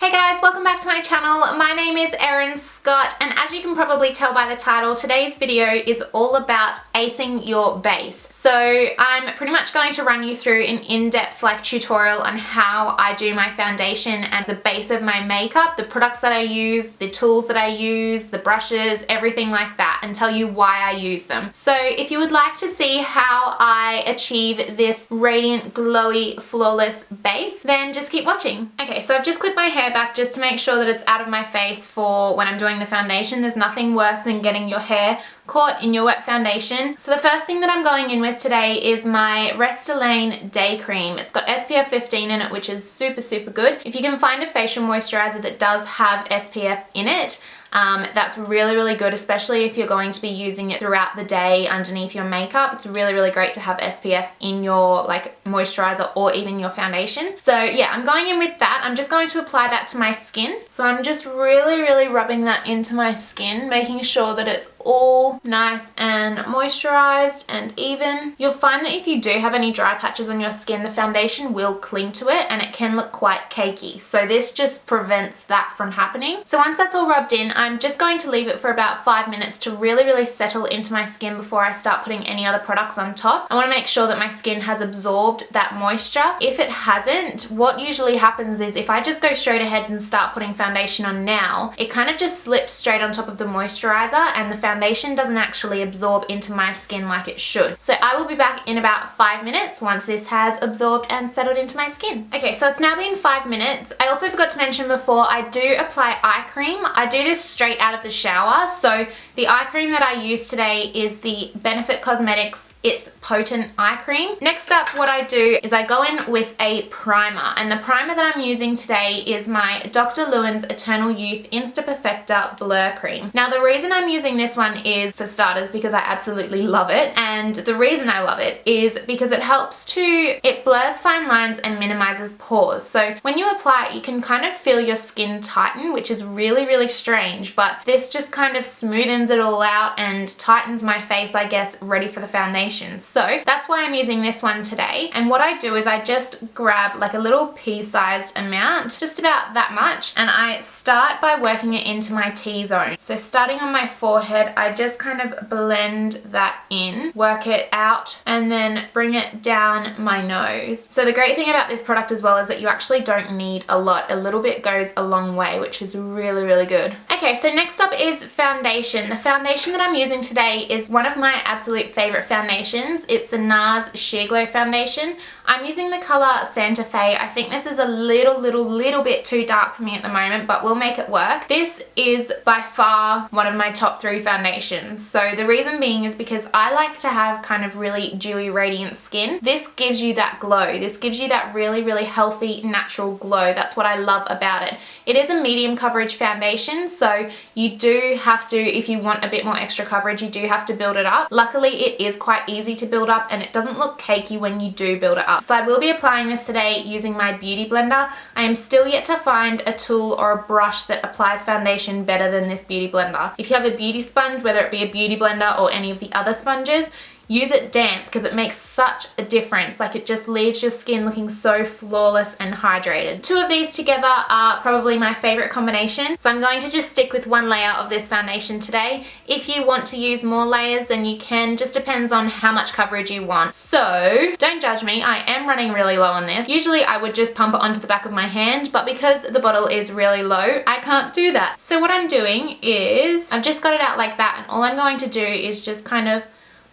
Hey guys, welcome back to my channel. My name is Erin Scott, and as you can probably tell by the title, today's video is all about acing your base. So I'm pretty much going to run you through an in-depth tutorial on how I do my foundation and the base of my makeup, the products that I use, the tools that I use, the brushes, everything like that, and tell you why I use them. So if you would like to see how I achieve this radiant, glowy, flawless base, then just keep watching. Okay, so I've just clipped my hair back just to make sure that it's out of my face for when I'm doing the foundation. There's nothing worse than getting your hair caught in your wet foundation. So the first thing that I'm going in with today is my Restylane Day Cream. It's got SPF 15 in it, which is super good. If you can find a facial moisturizer that does have SPF in it, that's really good, especially if you're going to be using it throughout the day underneath your makeup. It's really great to have SPF in your moisturizer or even your foundation. So yeah, I'm going in with that. I'm just going to apply that to my skin. So I'm just really rubbing that into my skin, making sure that it's all nice and moisturized and even. You'll find that if you do have any dry patches on your skin, the foundation will cling to it and it can look quite cakey. So this just prevents that from happening. So once that's all rubbed in, I'm just going to leave it for about 5 minutes to really settle into my skin before I start putting any other products on top. I want to make sure that my skin has absorbed that moisture. If it hasn't, what usually happens is if I just go straight ahead and start putting foundation on now, it kind of just slips straight on top of the moisturizer and the foundation doesn't actually absorb into my skin like it should. So I will be back in about 5 minutes once this has absorbed and settled into my skin. Okay, so it's now been 5 minutes. I also forgot to mention before, I do apply eye cream. I do this straight out of the shower. So the eye cream that I use today is the Benefit Cosmetics It's Potent Eye Cream. Next up, what I do is I go in with a primer, and the primer that I'm using today is my Dr. Lewinn's Eternal Youth InstaPerfector Blur Cream. Now the reason I'm using this one is, for starters, because I absolutely love it, and the reason I love it is because it blurs fine lines and minimizes pores. So when you apply it, you can kind of feel your skin tighten, which is really strange, but this just kind of smoothens it all out and tightens my face, I guess, ready for the foundation. So that's why I'm using this one today. And what I do is I just grab a little pea-sized amount, just about that much, and I start by working it into my T-zone. So starting on my forehead, I just kind of blend that in, work it out, and then bring it down my nose. So the great thing about this product as well is that you actually don't need a lot. A little bit goes a long way, which is really good. Okay, so next up is foundation. The foundation that I'm using today is one of my absolute favorite foundations. It's the NARS Sheer Glow foundation. I'm using the color Santa Fe. I think this is a little bit too dark for me at the moment, but we'll make it work. This is by far one of my top 3 foundations. So the reason being is because I like to have kind of really dewy, radiant skin. This gives you that glow. This gives you that really healthy, natural glow. That's what I love about it. It is a medium coverage foundation, so you do have to, if you want a bit more extra coverage, you do have to build it up. Luckily, it is quite easy to build up and it doesn't look cakey when you do build it up. So I will be applying this today using my beauty blender. I am still yet to find a tool or a brush that applies foundation better than this beauty blender. If you have a beauty sponge, whether it be a beauty blender or any of the other sponges, use it damp because it makes such a difference. It just leaves your skin looking so flawless and hydrated. 2 of these together are probably my favorite combination. So I'm going to just stick with 1 layer of this foundation today. If you want to use more layers, then you can. Just depends on how much coverage you want. So don't judge me. I am running really low on this. Usually I would just pump it onto the back of my hand, but because the bottle is really low, I can't do that. So what I'm doing is I've just got it out like that, and all I'm going to do is just kind of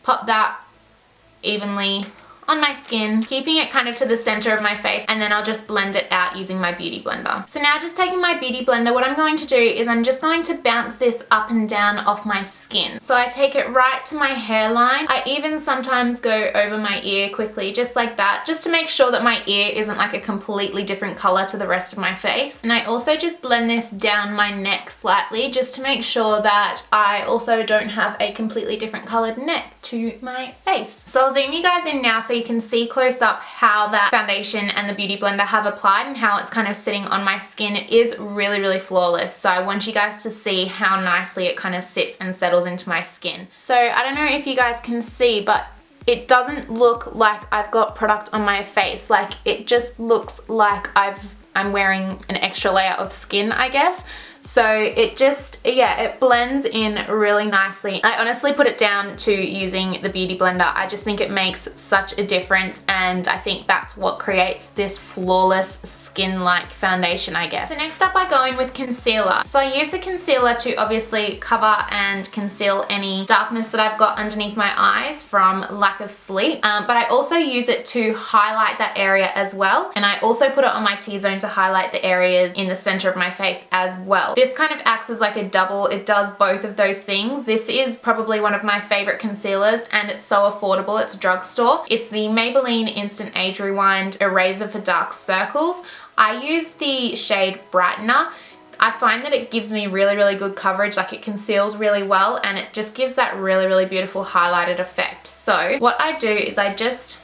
pop that evenly on my skin, keeping it kind of to the center of my face, and then I'll just blend it out using my beauty blender. So now just taking my beauty blender, what I'm going to do is I'm just going to bounce this up and down off my skin. So I take it right to my hairline. I even sometimes go over my ear quickly, just like that, just to make sure that my ear isn't a completely different color to the rest of my face. And I also just blend this down my neck slightly, just to make sure that I also don't have a completely different colored neck to my face. So I'll zoom you guys in now so you can see close up how that foundation and the beauty blender have applied and how it's kind of sitting on my skin. It is really flawless. So I want you guys to see how nicely it kind of sits and settles into my skin. So I don't know if you guys can see, but it doesn't look like I've got product on my face. It just looks like I've I'm wearing an extra layer of skin, I guess. So it just, yeah, it blends in really nicely. I honestly put it down to using the Beauty Blender. I just think it makes such a difference, and I think that's what creates this flawless skin-like foundation, I guess. So next up I go in with concealer. So I use the concealer to obviously cover and conceal any darkness that I've got underneath my eyes from lack of sleep, but I also use it to highlight that area as well, and I also put it on my T-zone to highlight the areas in the center of my face as well. This kind of acts as like a double. It does both of those things. This is probably one of my favorite concealers, and it's so affordable. It's drugstore. It's the Maybelline Instant Age Rewind Eraser for Dark Circles. I use the shade Brightener. I find that it gives me really, really good coverage, like it conceals really well, and it just gives that really, really beautiful highlighted effect. So what I do is I just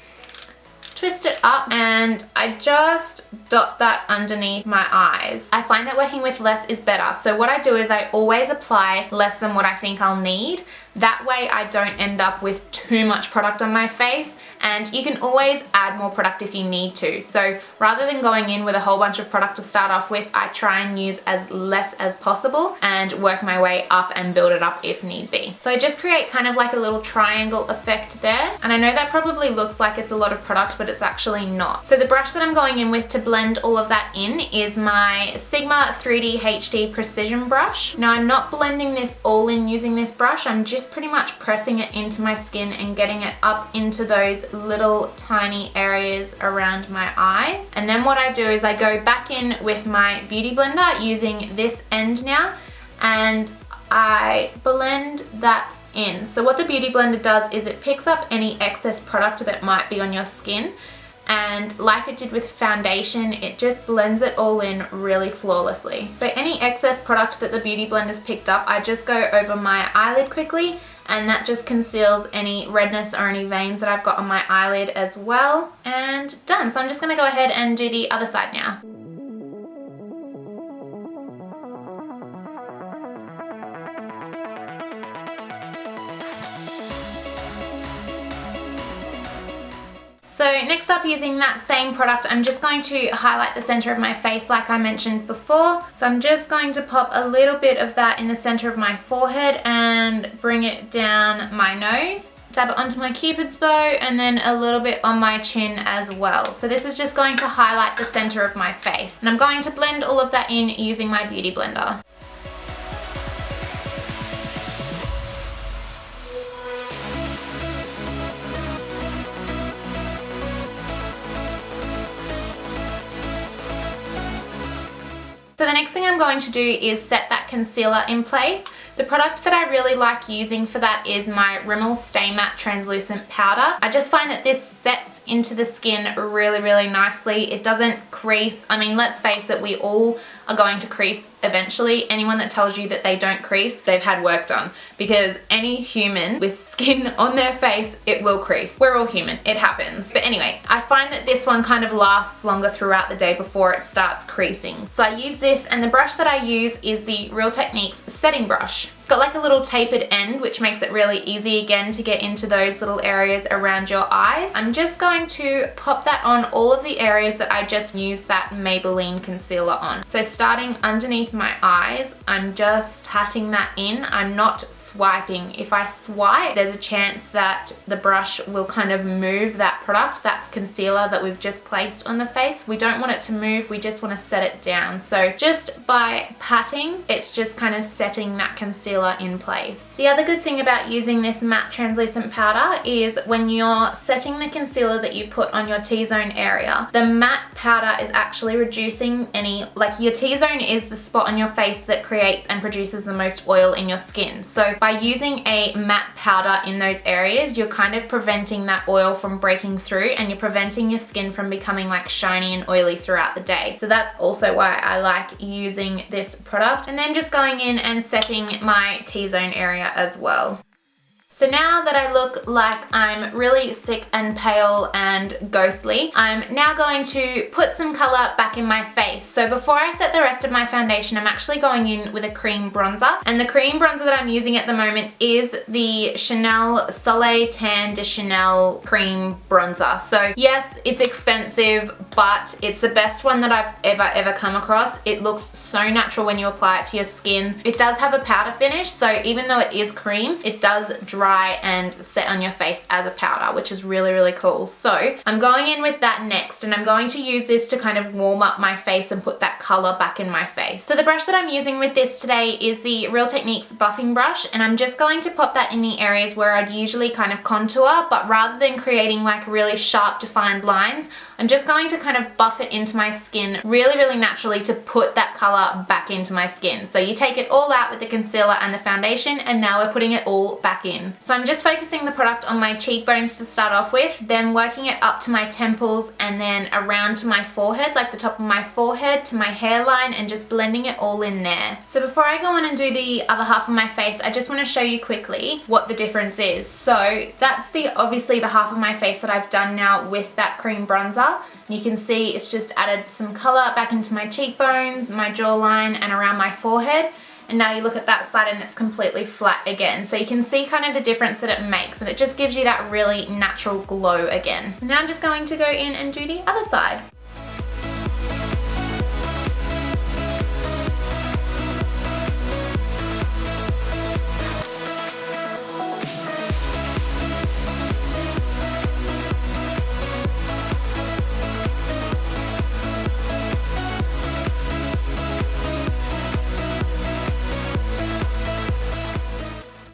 twist it up and I just dot that underneath my eyes. I find that working with less is better. So what I do is I always apply less than what I think I'll need. That way I don't end up with too much product on my face, and you can always add more product if you need to. So rather than going in with a whole bunch of product to start off with, I try and use as less as possible and work my way up and build it up if need be. So I just create kind of like a little triangle effect there. And I know that probably looks like it's a lot of product, but it's actually not. So the brush that I'm going in with to blend all of that in is my Sigma 3D HD Precision brush. Now I'm not blending this all in using this brush. I'm just pretty much pressing it into my skin and getting it up into those little tiny areas around my eyes. And then what I do is I go back in with my Beauty Blender using this end now, and I blend that in. So what the Beauty Blender does is it picks up any excess product that might be on your skin, and like it did with foundation, it just blends it all in really flawlessly. So any excess product that the Beauty Blender's picked up, I just go over my eyelid quickly, and that just conceals any redness or any veins that I've got on my eyelid as well, and done. So I'm just gonna go ahead and do the other side now. So next up, using that same product, I'm just going to highlight the center of my face like I mentioned before. So I'm just going to pop a little bit of that in the center of my forehead and bring it down my nose. Dab it onto my Cupid's bow, and then a little bit on my chin as well. So this is just going to highlight the center of my face. And I'm going to blend all of that in using my Beauty Blender. So the next thing I'm going to do is set that concealer in place. The product that I really like using for that is my Rimmel Stay Matte Translucent Powder. I just find that this sets into the skin really, really nicely. It doesn't crease. I mean, let's face it, we all are going to crease eventually. Anyone that tells you that they don't crease, they've had work done, because any human with skin on their face, it will crease. We're all human, it happens. But anyway, I find that this one kind of lasts longer throughout the day before it starts creasing. So I use this, and the brush that I use is the Real Techniques setting brush. It's got like a little tapered end, which makes it really easy again to get into those little areas around your eyes. I'm just going to pop that on all of the areas that I just used that Maybelline concealer on. So starting underneath my eyes, I'm just patting that in. I'm not swiping. If I swipe, there's a chance that the brush will kind of move that product, that concealer that we've just placed on the face. We don't want it to move, we just want to set it down. So just by patting, it's just kind of setting that concealer in place. The other good thing about using this matte translucent powder is when you're setting the concealer that you put on your T-zone area, the matte powder is actually reducing any, like your T-zone is the spot on your face that creates and produces the most oil in your skin. So by using a matte powder in those areas, you're kind of preventing that oil from breaking through, and you're preventing your skin from becoming like shiny and oily throughout the day. So that's also why I like using this product. And then just going in and setting my T-zone area as well. So now that I look like I'm really sick and pale and ghostly, I'm now going to put some color back in my face. So before I set the rest of my foundation, I'm actually going in with a cream bronzer. And the cream bronzer that I'm using at the moment is the Chanel Soleil Tan de Chanel cream bronzer. So yes, it's expensive, but it's the best one that I've ever come across. It looks so natural when you apply it to your skin. It does have a powder finish, so even though it is cream, it does dry and set on your face as a powder, which is really cool. So I'm going in with that next, and I'm going to use this to kind of warm up my face and put that color back in my face. So the brush that I'm using with this today is the Real Techniques buffing brush, and I'm just going to pop that in the areas where I'd usually kind of contour, but rather than creating like really sharp defined lines, I'm just going to kind of buff it into my skin really naturally to put that color back into my skin. So you take it all out with the concealer and the foundation, and now we're putting it all back in. So I'm just focusing the product on my cheekbones to start off with, then working it up to my temples and then around to my forehead, like the top of my forehead to my hairline, and just blending it all in there. So before I go on and do the other half of my face, I just want to show you quickly what the difference is. So that's obviously the half of my face that I've done now with that cream bronzer. You can see it's just added some color back into my cheekbones, my jawline, and around my forehead. And now you look at that side and it's completely flat again. So you can see kind of the difference that it makes, and it just gives you that really natural glow again. Now I'm just going to go in and do the other side.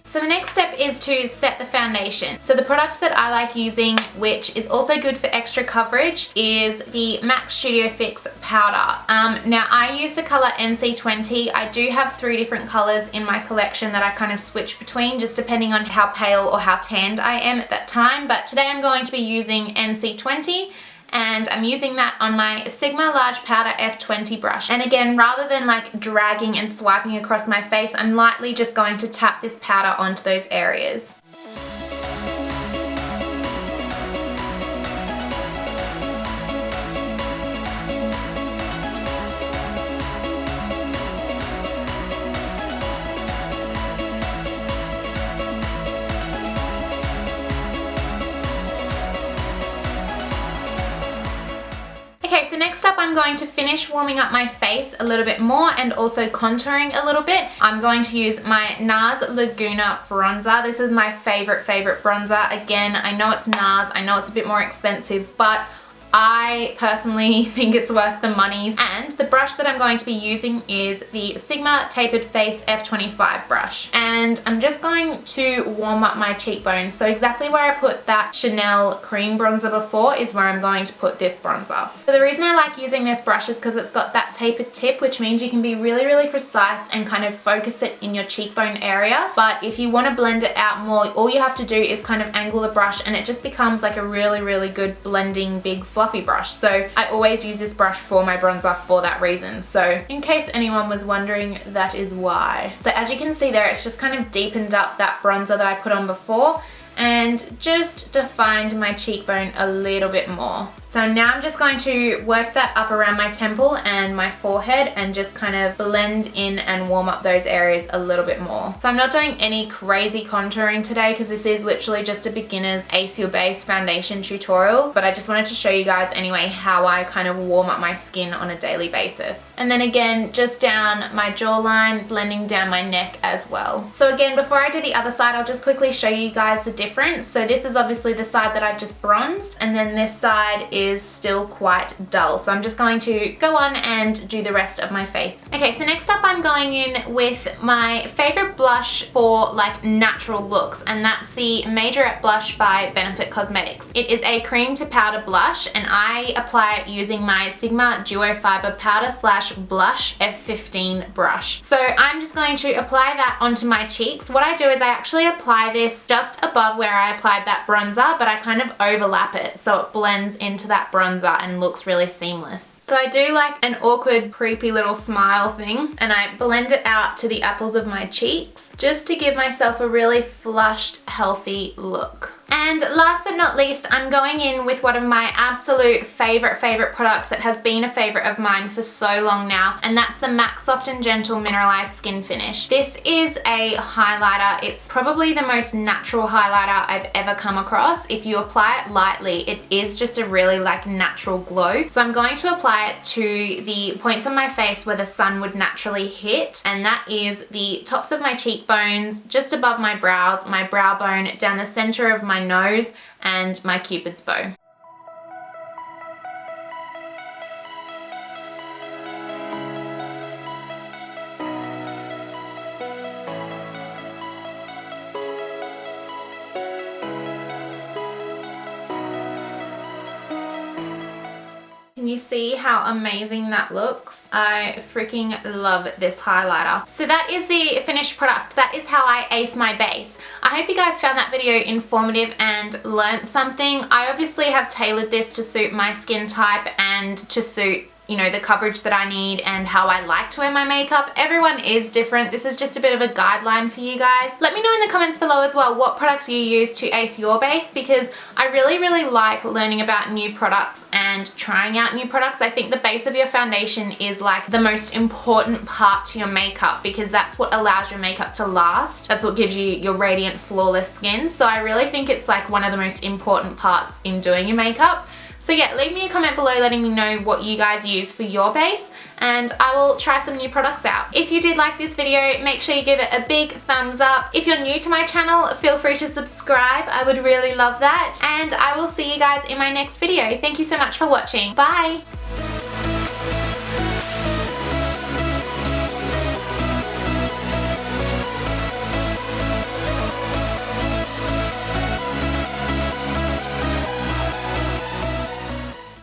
So the next step is to set the foundation. So the product that I like using, which is also good for extra coverage, is the MAC Studio Fix powder. Now I use the color NC20. I do have 3 different colors in my collection that I kind of switch between, just depending on how pale or how tanned I am at that time. But today I'm going to be using NC20. And I'm using that on my Sigma Large Powder F20 brush. And again, rather than like dragging and swiping across my face, I'm lightly just going to tap this powder onto those areas. Okay, so next up I'm going to finish warming up my face a little bit more and also contouring a little bit. I'm going to use my NARS Laguna bronzer. This is my favorite bronzer. Again, I know it's NARS, I know it's a bit more expensive, but I personally think it's worth the monies. And the brush that I'm going to be using is the Sigma Tapered Face F25 brush. And I'm just going to warm up my cheekbones. So exactly where I put that Chanel cream bronzer before is where I'm going to put this bronzer. So the reason I like using this brush is because it's got that tapered tip, which means you can be really precise and kind of focus it in your cheekbone area. But if you want to blend it out more, all you have to do is kind of angle the brush, and it just becomes like a really good blending big fluffy brush. So I always use this brush for my bronzer for that reason. So in case anyone was wondering, that is why. So as you can see there, it's just kind of deepened up that bronzer that I put on before and just defined my cheekbone a little bit more. So now I'm just going to work that up around my temple and my forehead and just kind of blend in and warm up those areas a little bit more. So I'm not doing any crazy contouring today because this is literally just a beginner's Ace Your Base foundation tutorial, but I just wanted to show you guys anyway how I kind of warm up my skin on a daily basis. And then again, just down my jawline, blending down my neck as well. So again, before I do the other side, I'll just quickly show you guys the difference. So this is obviously the side that I've just bronzed, and then this side is still quite dull. So I'm just going to go on and do the rest of my face. Okay, so next up I'm going in with my favorite blush for like natural looks, and that's the Majorette blush by Benefit Cosmetics. It is a cream to powder blush, and I apply it using my Sigma Duo Fiber Powder / Blush F15 brush. So I'm just going to apply that onto my cheeks. What I do is I actually apply this just above where I applied that bronzer, but I kind of overlap it so it blends into into that bronzer and looks really seamless. So I do like an awkward, creepy little smile thing, and I blend it out to the apples of my cheeks just to give myself a really flushed, healthy look. And last but not least, I'm going in with one of my absolute favorite products that has been a favorite of mine for so long now, and that's the MAC Soft and Gentle Mineralized Skin Finish. This is a highlighter. It's probably the most natural highlighter I've ever come across. If you apply it lightly, it is just a really like natural glow. So I'm going to apply it to the points on my face where the sun would naturally hit, and that is the tops of my cheekbones, just above my brows, my brow bone, down the center of my nose, and my Cupid's bow. Can you see how amazing that looks? I freaking love this highlighter. So that is the finished product. That is how I ace my base. I hope you guys found that video informative and learnt something. I obviously have tailored this to suit my skin type and to suit, you know, the coverage that I need and how I like to wear my makeup. Everyone is different. This is just a bit of a guideline for you guys. Let me know in the comments below as well what products you use to ace your base, because I really like learning about new products and trying out new products. I think the base of your foundation is like the most important part to your makeup, because that's what allows your makeup to last. That's what gives you your radiant, flawless skin. So I really think it's like one of the most important parts in doing your makeup. So yeah, leave me a comment below letting me know what you guys use for your base, and I will try some new products out. If you did like this video, make sure you give it a big thumbs up. If you're new to my channel, feel free to subscribe. I would really love that. And I will see you guys in my next video. Thank you so much for watching. Bye!